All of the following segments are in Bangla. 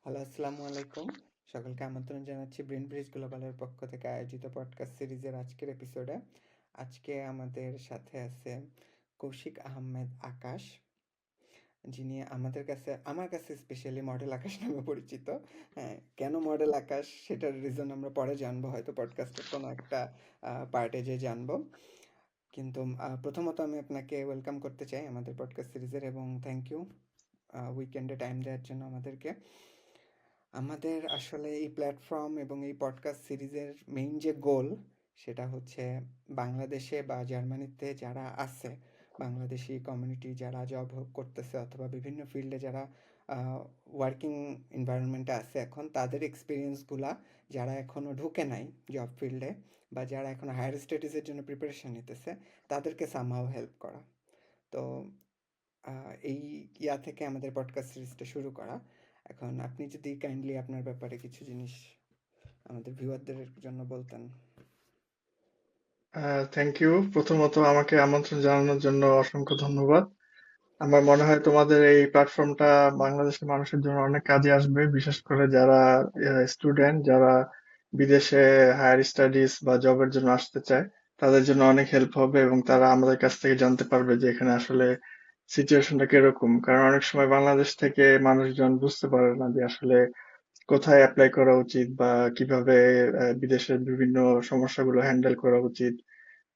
হ্যালো, আসসালামু আলাইকুম। সকলকে আমন্ত্রণ জানাচ্ছি ব্রেন ব্রিজ গ্লোবালের পক্ষ থেকে আয়োজিত পডকাস্ট সিরিজের আজকের এপিসোডে। আজকে আমাদের সাথে আছে কৌশিক আহমেদ আকাশ, যিনি আমার কাছে স্পেশালি মডেল আকাশ নামে পরিচিত। হ্যাঁ, কেন মডেল আকাশ সেটার রিজন আমরা পরে জানবো, হয়তো পডকাস্টের কোনো একটা পার্টে যে জানবো। কিন্তু প্রথমত আমি আপনাকে ওয়েলকাম করতে চাই আমাদের পডকাস্ট সিরিজের, এবং থ্যাংক ইউ উইকেন্ডে টাইম দেওয়ার জন্য আমাদেরকে। আমাদের আসলে এই প্ল্যাটফর্ম এবং এই পডকাস্ট সিরিজের মেইন যে গোল, সেটা হচ্ছে বাংলাদেশে বা জার্মানিতে যারা আছে, বাংলাদেশি কমিউনিটি যারা জব করতেছে অথবা বিভিন্ন ফিল্ডে যারা ওয়ার্কিং এনভায়রনমেন্টে আছে এখন, তাদের এক্সপিরিয়েন্সগুলা যারা এখনও ঢুকে নাই জব ফিল্ডে বা যারা এখনও হায়ার স্টাডিজের জন্য প্রিপারেশন নিতেছে, তাদেরকে সামহাও হেল্প করা। তো এই থেকে আমাদের পডকাস্ট সিরিজটা শুরু করা। এখন আপনি যদি কাইন্ডলি আপনার ব্যাপারে কিছু জিনিস আমাদের ভিউয়ারদের জন্য বলতেন। Thank you. প্রথমত আমাকে আমন্ত্রণ জানানোর জন্য অসংখ্য ধন্যবাদ। আমার মনে হয় তোমাদের এই প্ল্যাটফর্মটা বাংলাদেশের মানুষের জন্য অনেক কাজে আসবে, বিশেষ করে যারা স্টুডেন্ট, যারা বিদেশে হায়ার স্টাডিজ বা জবের জন্য আসতে চায়, তাদের জন্য অনেক হেল্প হবে এবং তারা আমাদের কাছ থেকে জানতে পারবে যে এখানে আসলে সিচুয়েশনটা কিরকম। কারণ অনেক সময় বাংলাদেশ থেকে মানুষজন বুঝতে পারে না যে আসলে কোথায় অ্যাপ্লাই করা উচিত বা কিভাবে বিদেশের বিভিন্ন সমস্যাগুলো হ্যান্ডেল করা উচিত।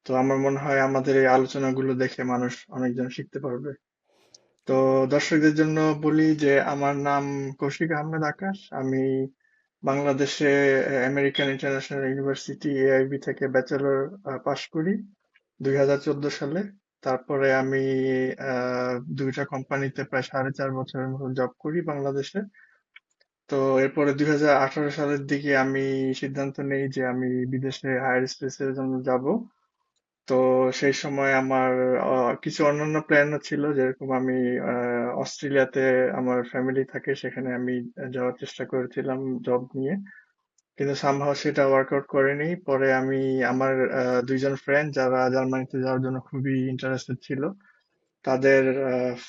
তো আমার মনে হয় আমাদের এই আলোচনাগুলো দেখে মানুষ অনেকজন শিখতে পারবে। তো দর্শকদের জন্য বলি যে আমার নাম কৌশিক আহমেদ আকাশ। আমি বাংলাদেশে আমেরিকান ইন্টারন্যাশনাল ইউনিভার্সিটি এআইবি থেকে ব্যাচেলর পাশ করি 2014 সালে। তারপরে আমি দুইটা কোম্পানিতে প্রায় 4.5 বছরের মতো জব করি বাংলাদেশে। তো এরপরে 2018 সালের দিকে আমি সিদ্ধান্ত নেই যে আমি বিদেশে হায়ার স্টাডিজের জন্য যাব। তো সেই সময় আমার কিছু অন্যান্য প্ল্যানও ছিল, যেরকম আমি অস্ট্রেলিয়াতে আমার ফ্যামিলি থাকে, সেখানে আমি যাওয়ার চেষ্টা করেছিলাম জব নিয়ে, কিন্তু সামহাও সেটা ওয়ার্কআউট করেনি। পরে আমি আমার দুইজন ফ্রেন্ড যারা জার্মানিতে যাওয়ার জন্য খুবই ইন্টারেস্টেড ছিল, তাদের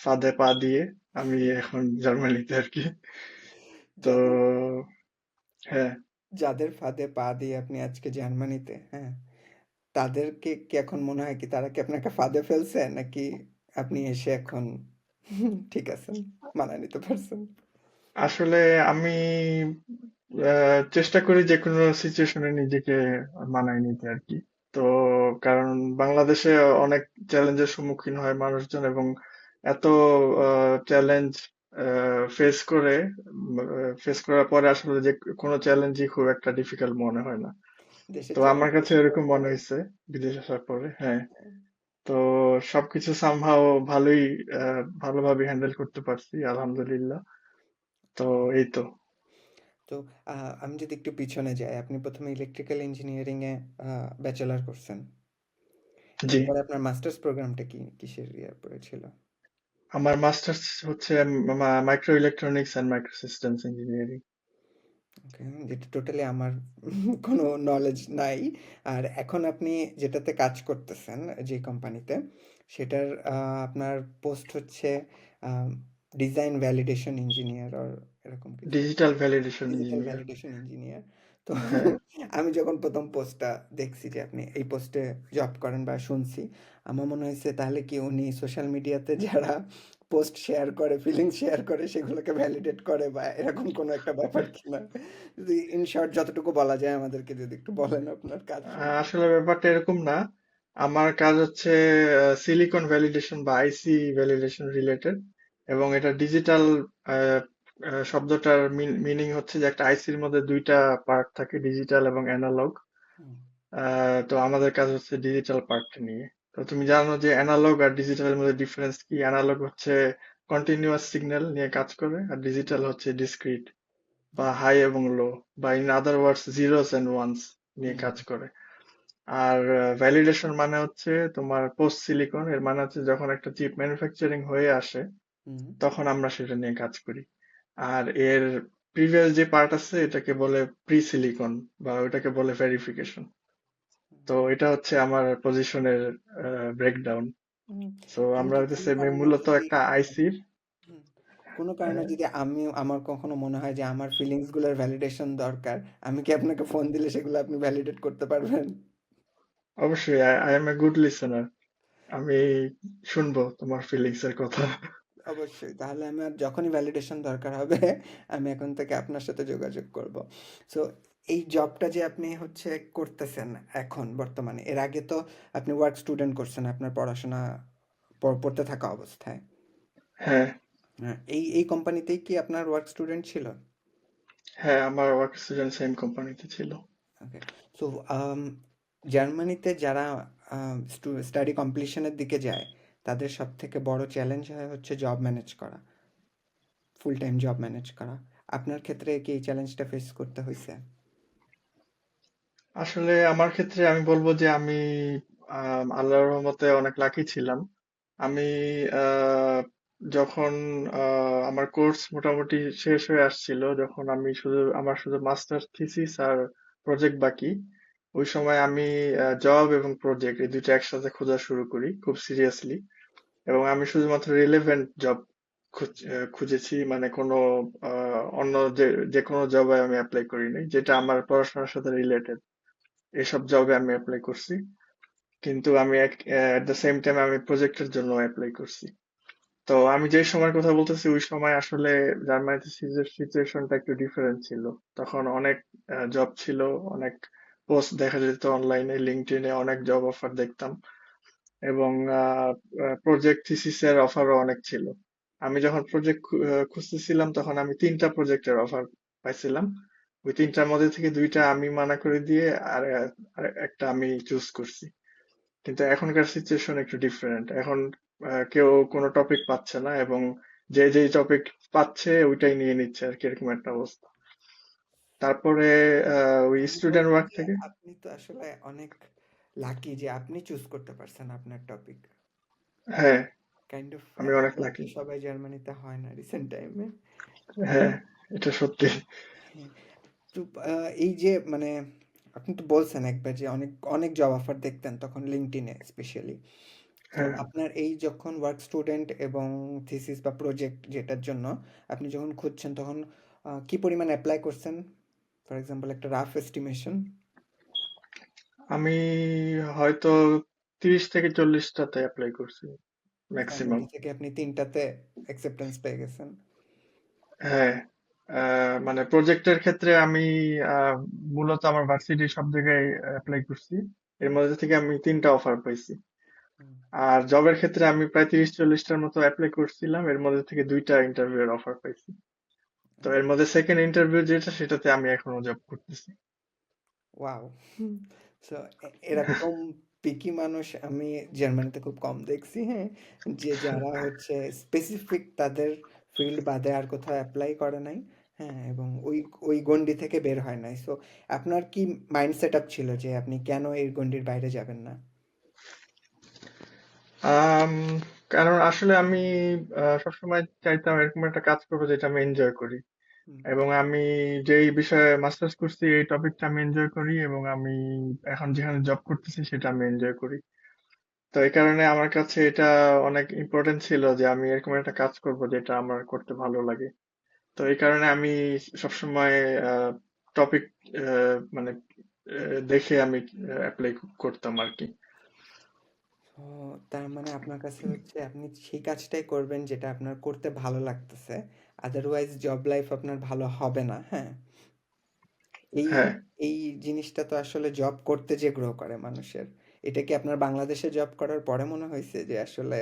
ফাঁদে পা দিয়ে আমি এখন জার্মানিতে আর কি। তো যাদের হ্যাঁ, যাদের ফাঁদে পা দিয়ে আপনি আজকে জার্মানিতে, হ্যাঁ, তাদেরকে কি এখন মনে হয় কি তারা কি আপনাকে ফাঁদে ফেলছে, নাকি আপনি এসে এখন ঠিক আছেন, মানায় নিতে পারছেন? আসলে আমি চেষ্টা করি যে কোনো সিচুয়েশনে নিজেকে মানায় নিতে আর কি। তো কারণ বাংলাদেশে অনেক চ্যালেঞ্জের সম্মুখীন হয় মানুষজন, এবং এত চ্যালেঞ্জ ফেস করার পরে আসলে যে কোনো চ্যালেঞ্জই খুব একটা ডিফিকাল্ট মনে হয় না। দেশের তো আমার চ্যালেঞ্জ কাছে বেশি এরকম বড় মনে মনে হয়েছে বিদেশ আসার পরে। হ্যাঁ, তো সবকিছু সামহাও ভালোই ভালোভাবে হ্যান্ডেল করতে পারছি আলহামদুলিল্লাহ। তো হয়। এই তো। তো আমি যদি একটু পিছনে যাই, আপনি প্রথমে ইলেকট্রিক্যাল ইঞ্জিনিয়ারিংয়ে ব্যাচেলার করছেন। জি, এরপরে আপনার মাস্টার্স প্রোগ্রামটা কি কিসের ইয়ার পরে ছিল? আমার মাস্টার্স হচ্ছে micro electronics and micro systems engineering. Okay, যেটা টোটালি আমার কোনো নলেজ নাই। আর এখন আপনি যেটাতে কাজ করতেছেন, যে কোম্পানিতে, সেটার আপনার পোস্ট হচ্ছে ডিজাইন ভ্যালিডেশন ইঞ্জিনিয়ার আর এরকম কিছু, digital validation digital engineer. Validation engineer. তো হ্যাঁ, আমি যখন প্রথম পোস্টটা দেখছি যে আপনি এই পোস্টে জব করেন বা শুনছি, আমার মনে হয়েছে তাহলে কি উনি সোশ্যাল মিডিয়াতে যারা পোস্ট শেয়ার করে, ফিলিংস শেয়ার করে, সেগুলোকে ভ্যালিডেট করে বা এরকম কোনো একটা ব্যাপার কিনা। যদি ইন শর্ট যতটুকু বলা যায় আমাদেরকে যদি একটু বলেন আপনার কাজ আসলে সম্পর্কে। ব্যাপারটা এরকম না। আমার কাজ হচ্ছে সিলিকন ভ্যালিডেশন বা আইসি ভ্যালিডেশন রিলেটেড, এবং এটা ডিজিটাল শব্দটার মিনিং হচ্ছে যে একটা আইসির মধ্যে দুইটা পার্ট থাকে, ডিজিটাল এবং অ্যানালগ। হুম, তো আমাদের কাজ হচ্ছে ডিজিটাল পার্ট নিয়ে। তো তুমি জানো যে অ্যানালগ আর ডিজিটালের মধ্যে ডিফারেন্স কি? অ্যানালগ হচ্ছে কন্টিনিউয়াস সিগন্যাল নিয়ে কাজ করে, আর ডিজিটাল হচ্ছে ডিসক্রিট বা হাই এবং লো, বা in other words zeros and ones নিয়ে হুম, কাজ করে। আর ভ্যালিডেশন মানে হচ্ছে তোমার পোস্ট সিলিকন, এর মানে হচ্ছে যখন একটা চিপ ম্যানুফ্যাকচারিং হয়ে আসে হুম, তখন আমরা সেটা নিয়ে কাজ করি। আর এর প্রিভিয়াস যে পার্ট আছে এটাকে বলে প্রি সিলিকন, বা ওটাকে বলে ভেরিফিকেশন। তো এটা হচ্ছে আমার পজিশনের ব্রেকডাউন। হুম। সো আমরা কিন্তু হচ্ছে কিন্তু আমি মূলত যদি একটা আইসির। হুম, কোনো কারণে হ্যাঁ, যদি আমার কখনো মনে হয় যে আমার ফিলিংস গুলোর ভ্যালিডেশন দরকার, আমি কি আপনাকে ফোন দিলে সেগুলো আপনি ভ্যালিডেট করতে পারবেন? অবশ্যই I M a good listener. আমি শুনবো তোমার ফিলিংস এর কথা। অবশ্যই, তাহলে আমার যখনই ভ্যালিডেশন দরকার হবে আমি এখন থেকে আপনার সাথে যোগাযোগ করব। সো এই জবটা যে আপনি হচ্ছে করতেছেন এখন বর্তমানে, এর আগে তো আপনি ওয়ার্ক স্টুডেন্ট করছেন আপনার পড়াশোনা পড়তে থাকা অবস্থায়। হ্যাঁ, হ্যাঁ, এই কোম্পানিতেই কি আপনার ওয়ার্ক স্টুডেন্ট ছিল? হ্যাঁ, আমার ওয়ার্ক স্টুডেন্ট সেম কোম্পানিতে ছিল। ওকে। সো জার্মানিতে যারা স্টাডি কমপ্লিশনের দিকে যায়, তাদের সব থেকে বড় চ্যালেঞ্জ হয় হচ্ছে জব ম্যানেজ করা, ফুল টাইম জব ম্যানেজ করা। আপনার ক্ষেত্রে কি এই চ্যালেঞ্জটা ফেস করতে হয়েছে? আসলে আমার ক্ষেত্রে আমি বলবো যে আমি আল্লাহর রহমতে অনেক লাকি ছিলাম। আমি আহ, যখন আমার কোর্স মোটামুটি শেষ হয়ে আসছিল, যখন আমি শুধু মাস্টার থিসিস আর প্রজেক্ট বাকি, ওই সময় আমি জব এবং প্রজেক্ট এই দুটো একসাথে খোঁজা শুরু করি খুব সিরিয়াসলি। এবং আমি শুধুমাত্র রিলেভেন্ট জব খুঁজেছি, মানে কোনো অন্য যে কোনো জবে আমি অ্যাপ্লাই করিনি যেটা আমার পড়াশোনার সাথে রিলেটেড। এসব জবে আমি অ্যাপ্লাই করছি, কিন্তু আমি এট দ্য সেম টাইম আমি প্রজেক্টের জন্য অ্যাপ্লাই করছি। তো আমি যে সময়ের কথা বলতেছি ওই সময় আসলে জার্মানিতে সিচুয়েশনটা একটু ডিফারেন্ট ছিল। তখন অনেক জব ছিল, অনেক পোস্ট দেখা যেত অনলাইনে, লিঙ্কডইনে অনেক জব অফার দেখতাম, এবং প্রজেক্ট থিসিসের অফারও অনেক ছিল। আমি যখন প্রজেক্ট খুঁজতেছিলাম তখন আমি 3টা প্রজেক্টের অফার পাইছিলাম। ওই 3টার মধ্যে থেকে 2টা আমি মানা করে দিয়ে আর একটা আমি চুজ করছি। কিন্তু এখনকার সিচুয়েশন একটু ডিফারেন্ট। এখন কেউ কোনো টপিক পাচ্ছে না, এবং যে যেই টপিক পাচ্ছে ওইটাই নিয়ে নিচ্ছে আর কি, এরকম একটা অবস্থা। তারপরে ওই আপনি স্টুডেন্ট বলছেন ওয়ার্ক যে থেকে। আপনি তো আসলে অনেক লাকি যে আপনি চুজ করতে পারছেন আপনার টপিক। হ্যাঁ, কাইন্ড অফ আমি এত অনেক লাকি। লাকি সবাই জার্মানিতে হয় না রিসেন্ট টাইমে। হ্যাঁ, এটা সত্যি। তো এই যে মানে আপনি তো বলছেন একবার যে অনেক অনেক জব অফার দেখতেন তখন লিঙ্কডইনে স্পেশালি। তো হ্যাঁ, আপনার এই যখন ওয়ার্ক স্টুডেন্ট এবং থিসিস বা প্রজেক্ট যেটার জন্য আপনি যখন খুঁজছেন তখন কি পরিমাণ অ্যাপ্লাই করছেন, ফর এক্সাম্পল একটা রাফ এস্টিমেশন? আমি হয়তো 30 থেকে 40টাতে অ্যাপ্লাই করছি তার ম্যাক্সিমাম। মধ্যে থেকে আপনি তিনটাতে অ্যাকসেপ্টেন্স পেয়ে গেছেন। হ্যাঁ, মানে প্রজেক্টের ক্ষেত্রে আমি আহ, মূলত আমার ভার্সিটি সব জায়গায় অ্যাপ্লাই করছি, এর মধ্যে থেকে আমি 3টা অফার পাইছি। হুম। আর জবের ক্ষেত্রে আমি প্রায় 30-40টার মতো অ্যাপ্লাই করছিলাম, এর মধ্যে থেকে 2টা ইন্টারভিউ এর অফার পাইছি। তো এর মধ্যে সেকেন্ড ইন্টারভিউ যেটা, সেটাতে আমি এখনো জব করতেছি। ওয়াও! সো এরকম পিকি মানুষ আমি জার্মানিতে খুব কম দেখছি, হ্যাঁ? যে যারা হচ্ছে স্পেসিফিক তাদের ফিল্ড বাদে আর কোথাও এপ্লাই করে নাই, হ্যাঁ? এবং ওই গণ্ডি থেকে বের হয় নাই। সো আপনার কি মাইন্ড সেটআপ ছিল যে আপনি কেন এই গণ্ডির বাইরে যাবেন না? আম, কারণ আসলে আমি সবসময় চাইতাম এরকম একটা কাজ করবো যেটা আমি এনজয় করি, হুম। এবং আমি যেই বিষয়ে মাস্টার্স করছি এই টপিকটা আমি এনজয় করি, এবং আমি এখন যেখানে জব করতেছি সেটা আমি এনজয় করি। তো এই কারণে আমার কাছে এটা অনেক ইম্পর্টেন্ট ছিল যে আমি এরকম একটা কাজ করব যেটা আমার করতে ভালো লাগে। তো এই কারণে আমি সবসময় টপিক মানে দেখে আমি অ্যাপ্লাই করতাম আর কি। তো তার মানে আপনার কাছে হচ্ছে আপনি সেই কাজটাই করবেন যেটা আপনার করতে ভালো লাগতেছে। আদারওয়াইজ জব লাইফ আপনার ভালো হবে না, হ্যাঁ? এই হ্যাঁ, এই জিনিসটা তো আসলে জব করতে যে গ্রো করে মানুষের। এটা কি আপনার বাংলাদেশে জব করার পরে মনে হয়েছে যে আসলে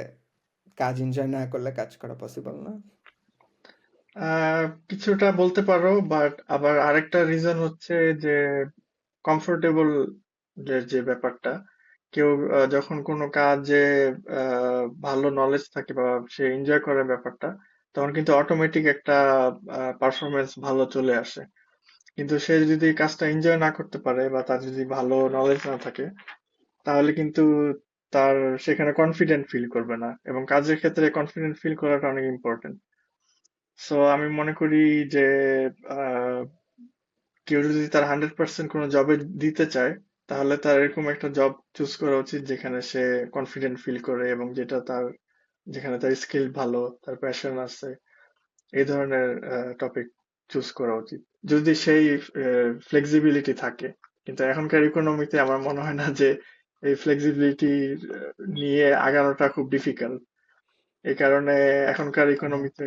কাজ এনজয় না করলে কাজ করা পসিবল না? কিছুটা বলতে পারো, বাট আবার আরেকটা রিজন হচ্ছে যে কমফোর্টেবল যে ব্যাপারটা, কেউ যখন কোনো কাজে ভালো নলেজ থাকে বা সে এনজয় করে ব্যাপারটা, তখন কিন্তু অটোমেটিক একটা পারফরমেন্স ভালো চলে আসে। কিন্তু সে যদি কাজটা এনজয় না করতে পারে বা তার যদি ভালো নলেজ না থাকে, তাহলে কিন্তু তার সেখানে কনফিডেন্ট ফিল করবে না, এবং কাজের ক্ষেত্রে কনফিডেন্ট ফিল করাটা অনেক ইম্পর্টেন্ট। সো আমি মনে করি যে আহ, কেউ যদি তার 100% কোনো জবে দিতে চায়, তাহলে তার এরকম একটা জব চুজ করা উচিত যেখানে সে কনফিডেন্ট ফিল করে, এবং যেখানে তার স্কিল ভালো, তার প্যাশন আছে, এই ধরনের টপিক চুজ করা উচিত, যদি সেই ফ্লেক্সিবিলিটি থাকে। কিন্তু এখনকার ইকোনমিতে আমার মনে হয় না যে এই ফ্লেক্সিবিলিটি নিয়ে আগানোটা খুব ডিফিকাল্ট। এই কারণে এখনকার আমার ইকোনমিতে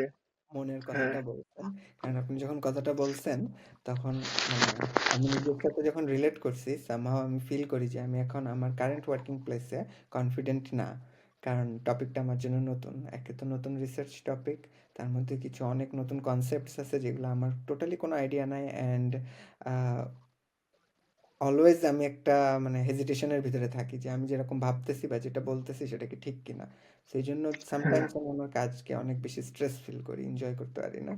মনের হ্যাঁ কথাটা বলছেন, কারণ আপনি যখন কথাটা বলছেন তখন মানে আমি নিজের সাথে যখন রিলেট করছি সামহাও আমি ফিল করি যে আমি এখন আমার কারেন্ট ওয়ার্কিং প্লেসে কনফিডেন্ট না, কারণ টপিকটা আমার জন্য নতুন, একে তো নতুন রিসার্চ টপিক, তার মধ্যে কিছু অনেক নতুন কনসেপ্টস আছে যেগুলো আমার টোটালি কোনো আইডিয়া নাই, অ্যান্ড অলওয়েজ আমি একটা মানে হেজিটেশনের ভিতরে থাকি যে আমি যেরকম ভাবতেছি বা যেটা বলতেছি সেটা কি ঠিক কিনা। সেই জন্য হ্যাঁ সামটাইমস আমি আমার কাজকে অনেক বেশি স্ট্রেস ফিল করি, এনজয় করতে পারি না।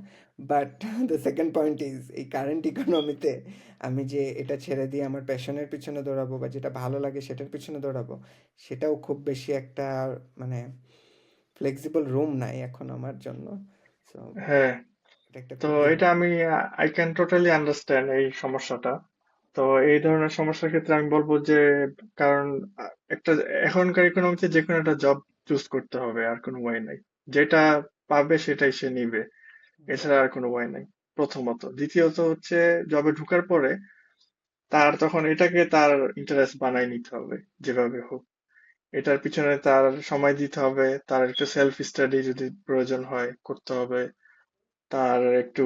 But the second point is এই কারেন্ট ইকোনমিতে আমি যে এটা ছেড়ে দিয়ে আমার প্যাশনের পিছনে দৌড়াবো বা যেটা ভালো লাগে সেটার পিছনে দৌড়াবো, সেটাও খুব বেশি একটা মানে ফ্লেক্সিবল রুম নাই এখন আমার জন্য। সো হ্যাঁ এটা একটা তো খুব এটা আমি আই ক্যান টোটালি আন্ডারস্ট্যান্ড এই সমস্যাটা। তো এই ধরনের সমস্যার ক্ষেত্রে আমি বলবো যে, কারণ একটা এখনকার ইকোনমিতে যে কোনো একটা জব চুজ করতে হবে, আর কোনো ওয়ে নাই। যেটা পাবে সেটাই সে নিবে, এছাড়া আর কোনো ওয়ে নাই। প্রথমত, দ্বিতীয়ত হচ্ছে জবে ঢোকার পরে তার তখন এটাকে তার ইন্টারেস্ট বানাই নিতে হবে যেভাবে হোক। এটার পিছনে তার সময় দিতে হবে, তার একটু সেলফ স্টাডি যদি প্রয়োজন হয় করতে হবে, তার একটু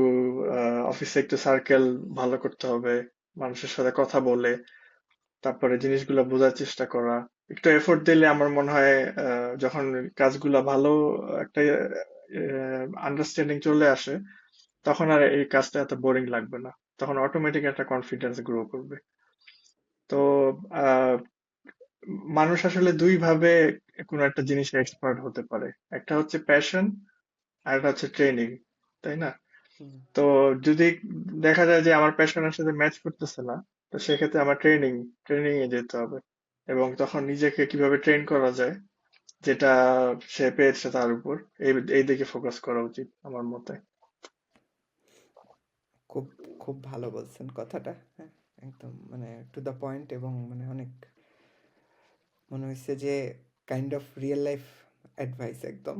অফিসে একটু সার্কেল ভালো করতে হবে, মানুষের সাথে কথা বলে তারপরে জিনিসগুলো বোঝার চেষ্টা করা। একটু এফোর্ট দিলে আমার মনে হয় যখন কাজগুলা ভালো একটা আন্ডারস্ট্যান্ডিং চলে আসে, তখন আর এই কাজটা এত বোরিং লাগবে না, তখন অটোমেটিক একটা কনফিডেন্স গ্রো করবে। তো আহ, মানুষ আসলে দুই ভাবে কোনো একটা জিনিসে এক্সপার্ট হতে পারে, একটা হচ্ছে প্যাশন আর একটা হচ্ছে ট্রেনিং, তাই না? তো যদি দেখা যায় যে আমার প্যাশনের সাথে ম্যাচ করতেছে না, তো সেক্ষেত্রে আমার ট্রেনিং এ যেতে হবে, এবং তখন নিজেকে কিভাবে ট্রেন করা যায় যেটা সে পেয়েছে তার উপর, এই এই দিকে ফোকাস করা উচিত আমার মতে। খুব, খুব ভালো বলছেন কথাটা। হ্যাঁ, একদম মানে টু দ্য পয়েন্ট, এবং মানে অনেক মনে হইছে যে kind of real life advice একদম।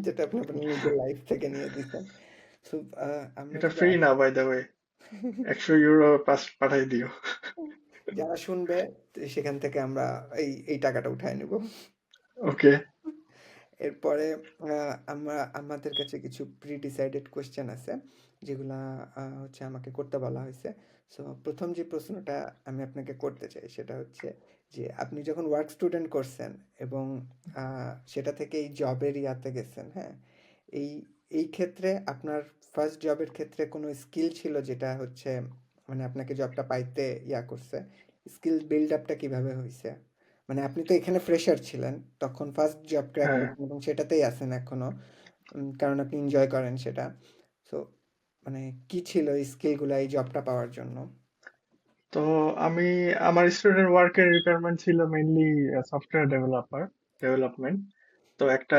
যেটা আপনি আপনার নিজের লাইফ থেকে নিয়ে দিছেন। সো আমরা এটা যদি ফ্রি না, বাই দ্য ওয়ে। 100 ইউরো পাঠাই দিও। যারা শুনবে সেখান থেকে আমরা এই টাকাটা উঠায় নেব। ওকে। এরপরে আমাদের কাছে কিছু প্রি ডিসাইডেড কোয়েশ্চেন আছে যেগুলা হচ্ছে আমাকে করতে বলা হয়েছে। সো প্রথম যে প্রশ্নটা আমি আপনাকে করতে চাই সেটা হচ্ছে যে আপনি যখন ওয়ার্ক স্টুডেন্ট করছেন এবং সেটা থেকে এই জবের ইয়াতে গেছেন, হ্যাঁ, এই এই ক্ষেত্রে আপনার ফার্স্ট জবের ক্ষেত্রে কোনো স্কিল ছিল যেটা হচ্ছে মানে আপনাকে জবটা পাইতে ইয়া করছে, স্কিল বিল্ড আপটা কিভাবে হয়েছে? মানে আপনি তো এখানে ফ্রেশার ছিলেন, তখন ফার্স্ট জব ক্র্যাক হ্যাঁ করছেন এবং সেটাতেই আছেন এখনো, কারণ আপনি এনজয় করেন সেটা। সো মানে কি ছিল এই স্কিলগুলো এই জবটা পাওয়ার জন্য? তো আমি, আমার স্টুডেন্ট ওয়ার্কের রিকোয়ারমেন্ট ছিল মেইনলি সফটওয়্যার ডেভেলপমেন্ট। তো একটা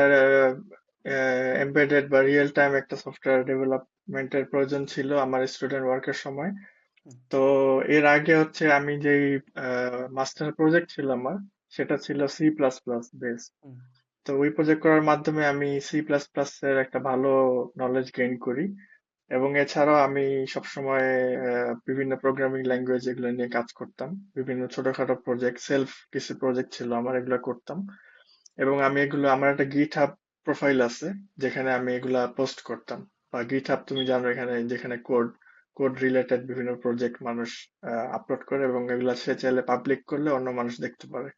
এমবেডেড বা রিয়েল টাইম একটা সফটওয়্যার ডেভেলপমেন্টের প্রয়োজন ছিল আমার স্টুডেন্ট ওয়ার্কের সময়। হুম, তো এর আগে হচ্ছে আমি যেই মাস্টার প্রজেক্ট ছিল আমার, সেটা ছিল C++ বেস। হুম, তো ওই প্রজেক্ট করার মাধ্যমে আমি C++ এর একটা ভালো নলেজ গেইন করি, এবং এছাড়াও আমি সবসময় বিভিন্ন প্রোগ্রামিং ল্যাঙ্গুয়েজ এগুলো নিয়ে কাজ করতাম। বিভিন্ন ছোটখাটো প্রজেক্ট, সেলফ কিছু প্রজেক্ট ছিল আমার, এগুলো করতাম। এবং আমি এগুলো, আমার একটা গিট হাব প্রোফাইল আছে যেখানে আমি এগুলা পোস্ট করতাম। বা গিট হাব তুমি জানো, এখানে যেখানে কোড কোড রিলেটেড বিভিন্ন প্রজেক্ট মানুষ আপলোড করে, এবং এগুলা সে চাইলে পাবলিক করলে অন্য মানুষ দেখতে পারে।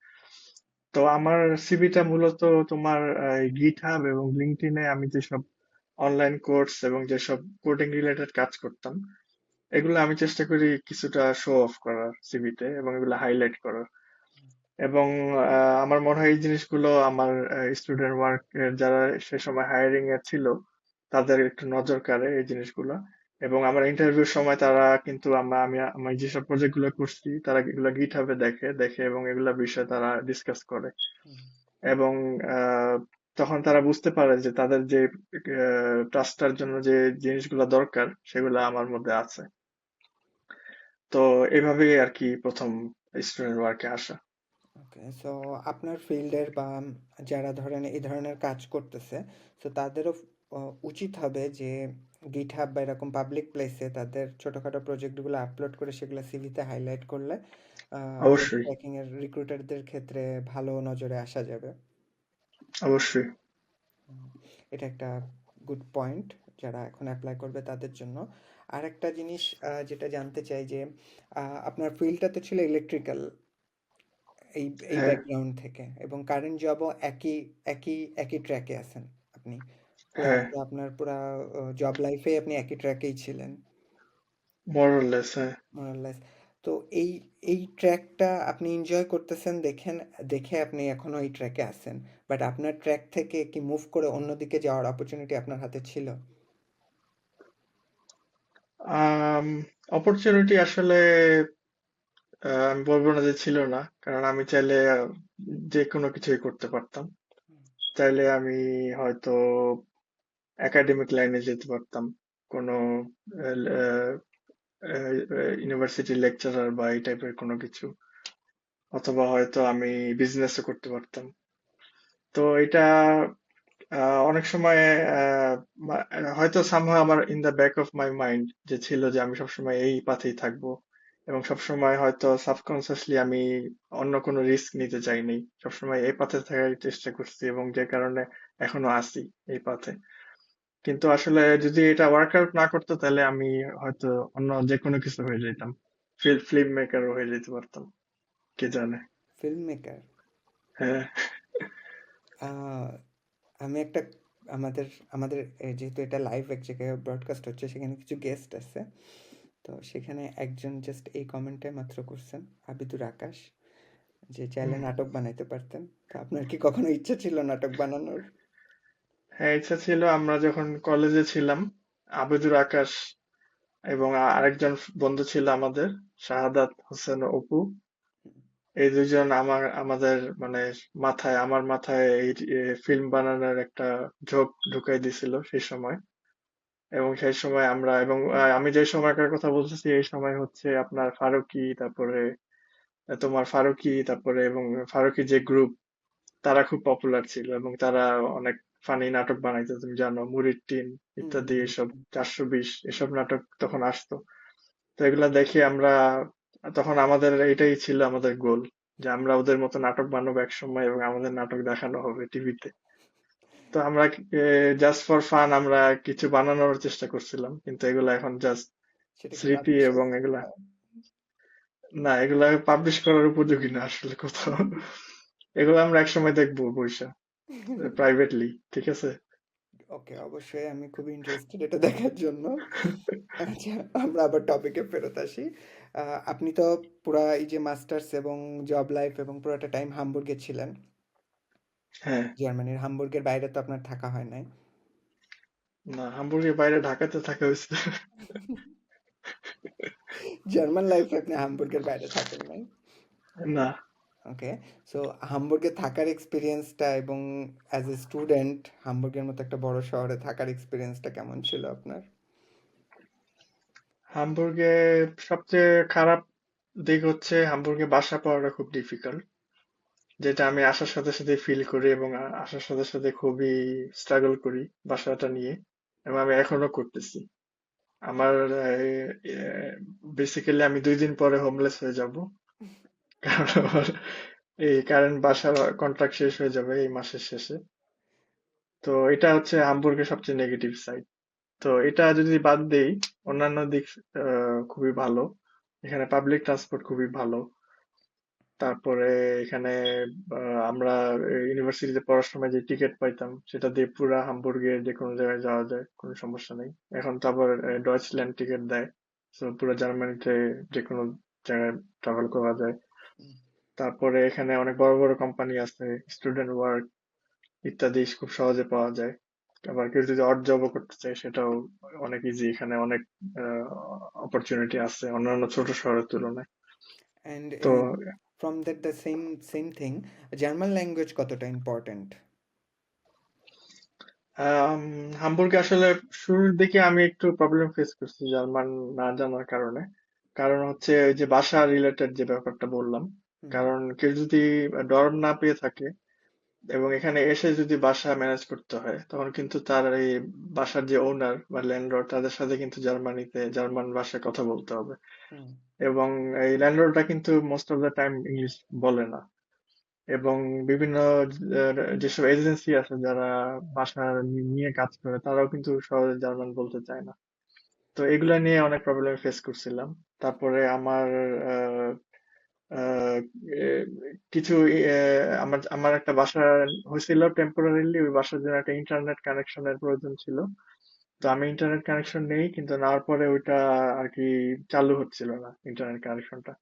তো আমার সিভিটা মূলত তোমার গিট হাব এবং লিঙ্কডইনে আমি যেসব অনলাইন কোর্স এবং যেসব কোডিং রিলেটেড কাজ করতাম, এগুলো আমি চেষ্টা করি কিছুটা শো অফ করার সিভিতে, এবং এগুলো হাইলাইট করার। এবং আমার মনে হয় এই জিনিসগুলো আমার স্টুডেন্ট ওয়ার্ক যারা সে সময় হায়ারিং এ ছিল তাদের একটু নজর কাড়ে এই জিনিসগুলো। এবং আমার ইন্টারভিউর সময় তারা কিন্তু আমি যেসব প্রজেক্ট গুলো করছি তারা এগুলো গিটহাবে দেখে এবং এগুলা বিষয়ে তারা ডিসকাস করে। হুম। এবং আহ, তখন তারা বুঝতে পারে যে তাদের যে টাস্কটার জন্য যে জিনিসগুলো দরকার সেগুলো আমার মধ্যে আছে। তো এভাবেই আর কি প্রথম স্টুডেন্ট ওয়ার্কে আসা। ওকে, সো আপনার ফিল্ডের বা যারা ধরেন এই ধরনের কাজ করতেছে, সো তাদেরও উচিত হবে যে গিটহাব বা এরকম পাবলিক প্লেসে তাদের ছোটখাটো প্রজেক্টগুলো আপলোড করে সেগুলো সিভিতে হাইলাইট করলে জব অবশ্যই, ট্র্যাকিং এর রিক্রুটারদের ক্ষেত্রে ভালো নজরে আসা যাবে। অবশ্যই। হুম, এটা একটা গুড পয়েন্ট যারা এখন অ্যাপ্লাই করবে তাদের জন্য। আর একটা জিনিস যেটা জানতে চাই যে আপনার ফিল্ডটা তো ছিল ইলেকট্রিক্যাল, এই এই হ্যাঁ, ব্যাকগ্রাউন্ড থেকে, এবং কারেন্ট জবও একই একই একই ট্র্যাকে আছেন আপনি। পুরা হ্যাঁ, পুরা আপনার পুরা জব লাইফে আপনি একই ট্র্যাকেই ছিলেন মোরলেস, হ্যাঁ। মোরাললেস। তো এই এই ট্র্যাকটা আপনি এনজয় করতেছেন দেখেন, দেখে আপনি এখনো এই ট্র্যাকে আছেন, বাট আপনার ট্র্যাক থেকে কি মুভ করে অন্যদিকে যাওয়ার অপরচুনিটি আপনার হাতে ছিল? আম অপরচুনিটি আসলে আমি বলবো না যে ছিল না, কারণ আমি চাইলে যে কোনো কিছুই করতে পারতাম। চাইলে আমি হয়তো একাডেমিক লাইনে যেতে পারতাম, কোনো ইউনিভার্সিটি লেকচারার বা এই টাইপের কোনো কিছু, অথবা হয়তো আমি বিজনেসও করতে পারতাম। তো এটা অনেক সময় হয়তো সামহাও আমার in the back of my mind যে ছিল যে আমি সবসময় এই পাথেই থাকবো, এবং সবসময় হয়তো সাবকনসিয়াসলি আমি অন্য কোনো রিস্ক নিতে চাইনি, সবসময় এই পাথে থাকার চেষ্টা করছি, এবং যে কারণে এখনো আছি এই পাথে। কিন্তু আসলে যদি এটা ওয়ার্কআউট না করতো তাহলে আমি হয়তো অন্য যে কোনো কিছু হয়ে যেতাম, ফিল্ম মেকারও হয়ে যেতে পারতাম, কে জানে। Film maker? হ্যাঁ, আমি একটা, আমাদের আমাদের যেহেতু এটা লাইভ এক জায়গায় ব্রডকাস্ট হচ্ছে, সেখানে কিছু গেস্ট আছে। তো সেখানে একজন জাস্ট এই কমেন্টে মাত্র করছেন, আবিদুর আকাশ, যে চাইলে হুম। নাটক বানাইতে পারতেন। তো আপনার কি কখনো ইচ্ছা ছিল নাটক বানানোর? হ্যাঁ, ইচ্ছা ছিল। আমরা যখন কলেজে ছিলাম, আবিদুর আকাশ এবং আরেকজন বন্ধু ছিল আমাদের, শাহাদাত হোসেন অপু, এই দুইজন আমাদের মানে আমার মাথায় এই ফিল্ম বানানোর একটা ঝোঁক ঢুকাই দিছিল সেই সময়। এবং সেই সময় আমরা, এবং আমি যে সময়কার কথা বলতেছি এই সময় হচ্ছে আপনার ফারুকি, তারপরে তোমার ফারুকি, তারপরে এবং ফারুকি যে গ্রুপ, তারা খুব পপুলার ছিল এবং তারা অনেক ফানি নাটক বানাইতো, তুমি জানো, মুরির টিন হুম ইত্যাদি, হুম এসব হুম। 420 এসব নাটক তখন আসতো। তো এগুলা দেখে আমরা, তখন আমাদের এটাই ছিল আমাদের গোল, যে আমরা ওদের মতো নাটক বানাবো এক সময় এবং আমাদের নাটক দেখানো হবে টিভিতে। তো আমরা জাস্ট ফর ফান আমরা কিছু বানানোর চেষ্টা করছিলাম, কিন্তু এগুলা এখন জাস্ট সেটা কি স্মৃতি, পাবলিশ এবং হয়েছে এগুলা কোথাও? না, এগুলা পাবলিশ করার উপযোগী না আসলে কোথাও। এগুলো আমরা একসময় দেখবো বইসা, প্রাইভেটলি, ঠিক আছে। ওকে, অবশ্যই আমি খুবই ইন্টারেস্টেড এটা দেখার জন্য। আচ্ছা, আমরা আবার টপিকে ফেরত আসি। আপনি তো পুরা এই যে মাস্টার্স এবং জব লাইফ এবং পুরোটা টাইম হামবুর্গে ছিলেন। হ্যাঁ। জার্মানির হামবুর্গের বাইরে তো আপনার থাকা হয় নাই। না, হামবুর্গের বাইরে ঢাকাতে থাকা হয়েছে। জার্মান লাইফে আপনি হামবুর্গের বাইরে থাকেন নাই। না, ওকে, সো হামবুর্গে থাকার এক্সপিরিয়েন্সটা এবং অ্যাজ এ স্টুডেন্ট হামবুর্গের মতো একটা বড় শহরে থাকার এক্সপিরিয়েন্সটা কেমন ছিল আপনার? হামবুর্গে সবচেয়ে খারাপ দিক হচ্ছে হামবুর্গে বাসা পাওয়াটা খুব ডিফিকাল্ট, যেটা আমি আসার সাথে সাথে ফিল করি, এবং আসার সাথে সাথে খুবই স্ট্রাগল করি বাসাটা নিয়ে, এবং আমি এখনো করতেছি। আমার বেসিক্যালি আমি 2 দিন পরে হোমলেস হয়ে যাব, কারণ আমার এই কারেন্ট বাসার কন্ট্রাক্ট শেষ হয়ে যাবে এই মাসের শেষে। তো এটা হচ্ছে হামবুর্গের সবচেয়ে নেগেটিভ সাইড। তো এটা যদি বাদ দেই, অন্যান্য দিক খুবই ভালো। এখানে পাবলিক ট্রান্সপোর্ট খুবই ভালো। তারপরে এখানে আমরা ইউনিভার্সিটিতে পড়ার সময় যে টিকিট পাইতাম সেটা দিয়ে পুরা হামবুর্গের যে কোনো জায়গায় যাওয়া যায়, কোনো সমস্যা নেই। এখন তো আবার ডয়েচল্যান্ড টিকিট দেয়, তো পুরো জার্মানিতে যে কোনো জায়গায় ট্রাভেল করা যায়। তারপরে এখানে অনেক বড় বড় কোম্পানি আছে, স্টুডেন্ট ওয়ার্ক ইত্যাদি খুব সহজে পাওয়া যায়। আবার কেউ যদি অড জবও করতে চায় সেটাও অনেক ইজি, এখানে অনেক অপরচুনিটি আছে অন্যান্য ছোট শহরের তুলনায়। অ্যান্ড তো from that the same same thing, German language কতটা ইম্পর্ট্যান্ট? আম, হামবুর্গে আসলে শুরুর দিকে আমি একটু প্রবলেম ফেস করছি জার্মান না জানার কারণে। কারণ হচ্ছে ওই যে ভাষা রিলেটেড যে ব্যাপারটা বললাম, হুম কারণ কেউ যদি ডর না পেয়ে থাকে, এবং এখানে এসে যদি বাসা ম্যানেজ করতে হয় তখন কিন্তু তার এই বাসার যে ওনার বা ল্যান্ডলর্ড তাদের সাথে কিন্তু জার্মানিতে জার্মান ভাষায় কথা বলতে হবে। হুম। এবং এই ল্যান্ডলর্ডরা কিন্তু most of the time English বলে না। এবং বিভিন্ন যেসব এজেন্সি আছে যারা বাসা নিয়ে কাজ করে তারাও কিন্তু সহজে জার্মান বলতে চায় না। তো এগুলা নিয়ে অনেক প্রবলেম ফেস করছিলাম। তারপরে আমার আহ, আহ, এ, কিছু আমার আমার একটা বাসা হয়েছিল টেম্পোরারিলি, ওই বাসার জন্য একটা ইন্টারনেট কানেকশনের প্রয়োজন ছিল। তো আমি ইন্টারনেট কানেকশন নেই, কিন্তু নেওয়ার পরে ওইটা আর কি চালু হচ্ছিল না ইন্টারনেট কানেকশনটা।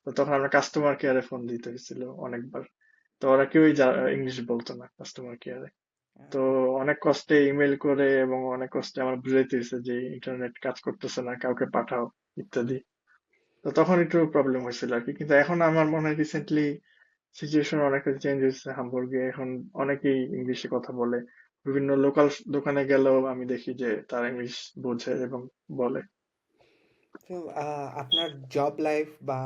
তো তখন আমরা কাস্টমার কেয়ারে ফোন দিতে হয়েছিল অনেকবার। তো ওরা কেউই ইংলিশ বলতো না কাস্টমার কেয়ারে। তো আহ, অনেক কষ্টে ইমেল করে এবং অনেক কষ্টে আমার বুঝাইতে হয়েছে যে ইন্টারনেট কাজ করতেছে না, কাউকে পাঠাও ইত্যাদি। তো তখন একটু প্রবলেম হয়েছিল আর কি, কিন্তু এখন আমার মনে হয় রিসেন্টলি সিচুয়েশন অনেকটা চেঞ্জ হয়েছে হামবুর্গে। এখন অনেকেই ইংলিশে কথা বলে। বিভিন্ন লোকাল দোকানে গেলেও আমি দেখি যে তারা ইংলিশ বোঝে এবং বলে। তো আপনার জব লাইফ বা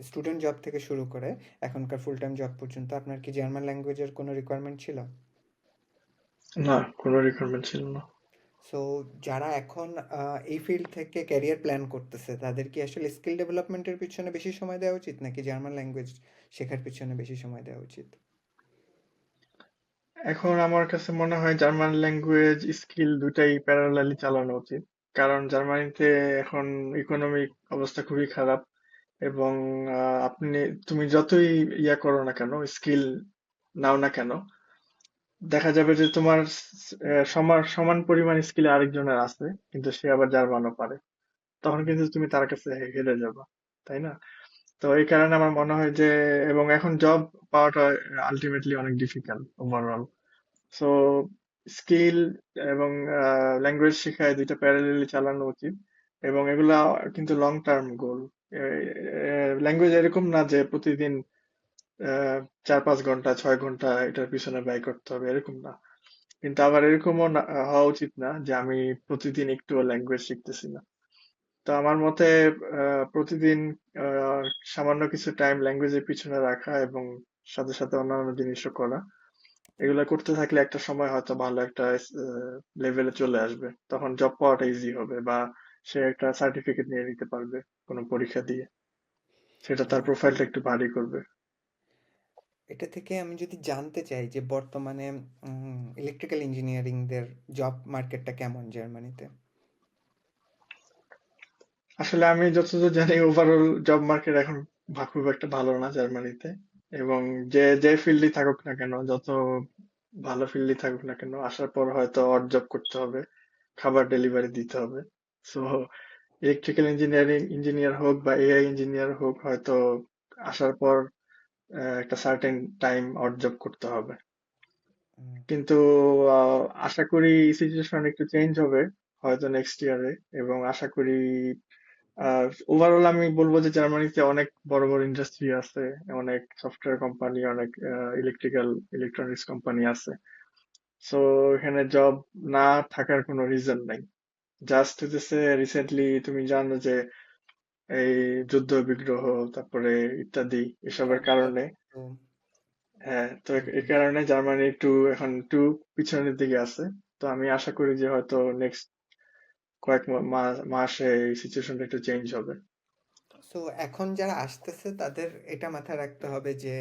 স্টুডেন্ট জব থেকে শুরু করে এখনকার ফুল টাইম জব পর্যন্ত আপনার কি জার্মান ল্যাঙ্গুয়েজের কোনো রিকোয়ারমেন্ট ছিল? না, কোনো রিকোয়ারমেন্ট ছিল না। সো যারা এখন এই ফিল্ড থেকে ক্যারিয়ার প্ল্যান করতেছে তাদের কি আসলে স্কিল ডেভেলপমেন্টের পিছনে বেশি সময় দেওয়া উচিত নাকি জার্মান ল্যাঙ্গুয়েজ শেখার পিছনে বেশি সময় দেওয়া উচিত? এখন আমার কাছে মনে হয় জার্মান ল্যাঙ্গুয়েজ স্কিল দুটাই প্যারালালি চালানো উচিত। কারণ জার্মানিতে এখন ইকোনমিক অবস্থা খুবই খারাপ। এবং তুমি যতই ইয়া করো না কেন, স্কিল নাও না কেন, দেখা যাবে যে তোমার সমান সমান পরিমাণ স্কিল আরেকজনের আছে, কিন্তু সে আবার জার্মানও পারে। তখন হুম। কিন্তু তুমি তার কাছে হেরে যাবা, তাই না? তো এই কারণে আমার মনে হয় যে, এবং এখন জব পাওয়াটা আলটিমেটলি অনেক ডিফিকাল্ট ওভারঅল। সো স্কিল এবং ল্যাঙ্গুয়েজ শেখায় দুইটা প্যারালালি চালানো উচিত। এবং এগুলা কিন্তু লং টার্ম গোল। ল্যাঙ্গুয়েজ এরকম না যে প্রতিদিন আহ 4-5 ঘন্টা 6 ঘন্টা এটার পিছনে ব্যয় করতে হবে, এরকম না। কিন্তু আবার এরকমও হওয়া উচিত না যে আমি প্রতিদিন একটু ল্যাঙ্গুয়েজ শিখতেছি না। তো আমার মতে প্রতিদিন আহ, সামান্য কিছু টাইম ল্যাঙ্গুয়েজের পিছনে রাখা এবং সাথে সাথে অন্যান্য জিনিসও করা, এগুলা করতে থাকলে একটা সময় হয়তো ভালো একটা লেভেলে চলে আসবে, তখন জব পাওয়াটা ইজি হবে, বা সে একটা সার্টিফিকেট নিয়ে নিতে পারবে কোনো পরীক্ষা দিয়ে। সেটা তার আহ, প্রোফাইলটা একটু ভারী করবে। এটা থেকে আমি যদি জানতে চাই যে বর্তমানে ইলেকট্রিক্যাল ইঞ্জিনিয়ারিংদের জব মার্কেটটা কেমন জার্মানিতে? আসলে আমি যতদূর জানি ওভারঅল জব মার্কেট এখন খুব একটা ভালো না জার্মানিতে। এবং যে যে ফিল্ডই থাকুক না কেন, যত ভালো ফিল্ডই থাকুক না কেন, আসার পর হয়তো অড জব করতে হবে, খাবার ডেলিভারি দিতে হবে। সো ইলেকট্রিক্যাল ইঞ্জিনিয়ার হোক বা এআই ইঞ্জিনিয়ার হোক, হয়তো আসার পর একটা সার্টেন টাইম অড জব করতে হবে। উম, কিন্তু আশা করি সিচুয়েশন একটু চেঞ্জ হবে হয়তো নেক্সট ইয়ারে। এবং আশা করি ওভারঅল আমি বলবো যে জার্মানিতে অনেক বড় বড় ইন্ডাস্ট্রি আছে, অনেক সফটওয়্যার কোম্পানি, অনেক ইলেকট্রনিক্স কোম্পানি আছে। সো এখানে জব না থাকার কোনো রিজন নাই। জাস্ট হতেছে রিসেন্টলি তুমি জানো যে এই যুদ্ধ বিগ্রহ, তারপরে ইত্যাদি এসবের কারণে, কনফ্লিক্ট তো। হ্যাঁ, তো এই হুম। কারণে জার্মানি একটু এখন একটু পিছনের দিকে আছে। তো আমি আশা করি যে হয়তো নেক্সট কয়েক মাসে এই সিচুয়েশনটা একটু চেঞ্জ হবে। সো এখন যারা আসতেছে তাদের এটা মাথায় রাখতে হবে যে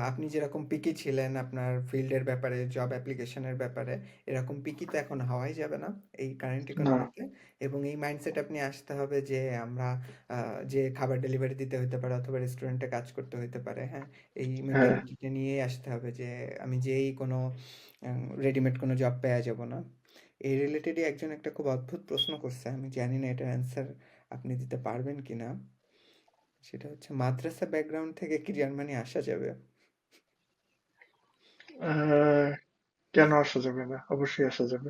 আপনি যেরকম পিকি ছিলেন আপনার ফিল্ডের ব্যাপারে জব অ্যাপ্লিকেশনের ব্যাপারে, এরকম পিকি তো এখন হওয়াই যাবে না এই কারেন্ট না। ইকোনমিতে। এবং এই মাইন্ডসেট আপনি আসতে হবে যে আমরা যে খাবার ডেলিভারি দিতে হতে পারে অথবা রেস্টুরেন্টে কাজ করতে হতে পারে, হ্যাঁ, এই হ্যাঁ। মেন্টালিটিটা নিয়েই আসতে হবে যে আমি যেই কোনো রেডিমেড কোনো জব পেয়ে যাব না। এই রিলেটেডই একজন একটা খুব অদ্ভুত প্রশ্ন করছে, আমি জানি না এটার অ্যান্সার আপনি দিতে পারবেন কিনা। সেটা হচ্ছে মাদ্রাসা ব্যাকগ্রাউন্ড থেকে কি জার্মানি আসা যাবে? আহ, কেন আসা যাবে না? অবশ্যই আসা যাবে।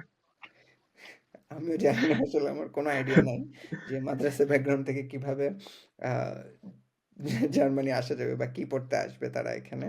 আমিও জানি না, আসলে আমার কোনো আইডিয়া নাই যে মাদ্রাসা ব্যাকগ্রাউন্ড থেকে কিভাবে আহ, জার্মানি আসা যাবে বা কি পড়তে আসবে তারা এখানে।